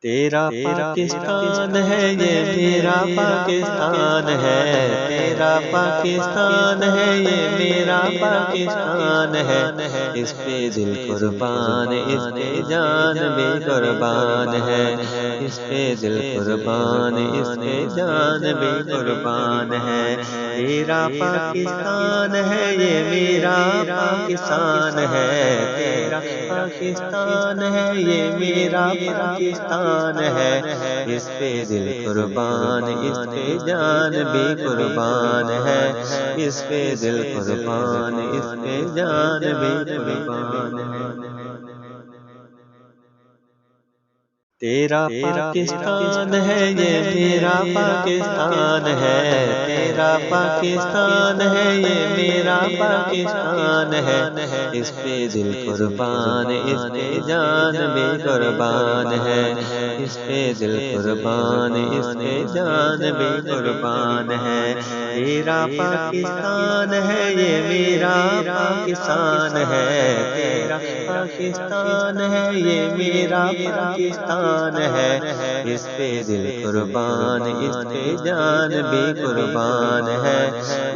تیرا پاکستان ہے یہ میرا پاکستان ہے، تیرا پاکستان ہے یہ میرا پاکستان ہے، اس پہ دل قربان اس پہ جان بھی قربان ہے، اس پہ دل قربان اس پہ جان بھی قربان ہے۔ تیرا پاکستان ہے یہ میرا پاکستان ہے، تیرا پاکستان ہے یہ میرا پاکستان ہے، اس پہ دل قربان اس پہ جان بھی قربان ہے، اس پہ دل قربان اس پہ جان بھی قربان ہے۔ تیرا پاکستان ہے یہ میرا پاکستان ہے، تیرا پاکستان ہے یہ میرا پاکستان ہے، اس پہ دل قربان اس پہ جان بھی قربان ہے، اس پہ دل قربان اس پہ جان بھی قربان ہے۔ تیرا پاکستان ہے یہ میرا پاکستان ہے، تیرا پاکستان ہے یہ میرا پاکستان ہے، اس پہ دل قربان اس پہ جان بھی قربان ہے،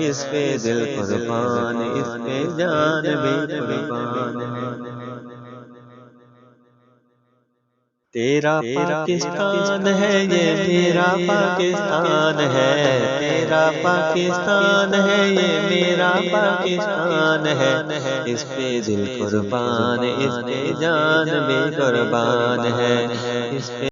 اس پہ دل قربان اس پہ جان بھی قربان ہے۔ تیرا پاکستان ہے یہ میرا پاکستان ہے، تیرا پاکستان ہے یہ میرا پاکستان ہے، اس پہ دل قربان اس پہ جان بھی قربان ہے، اس پہ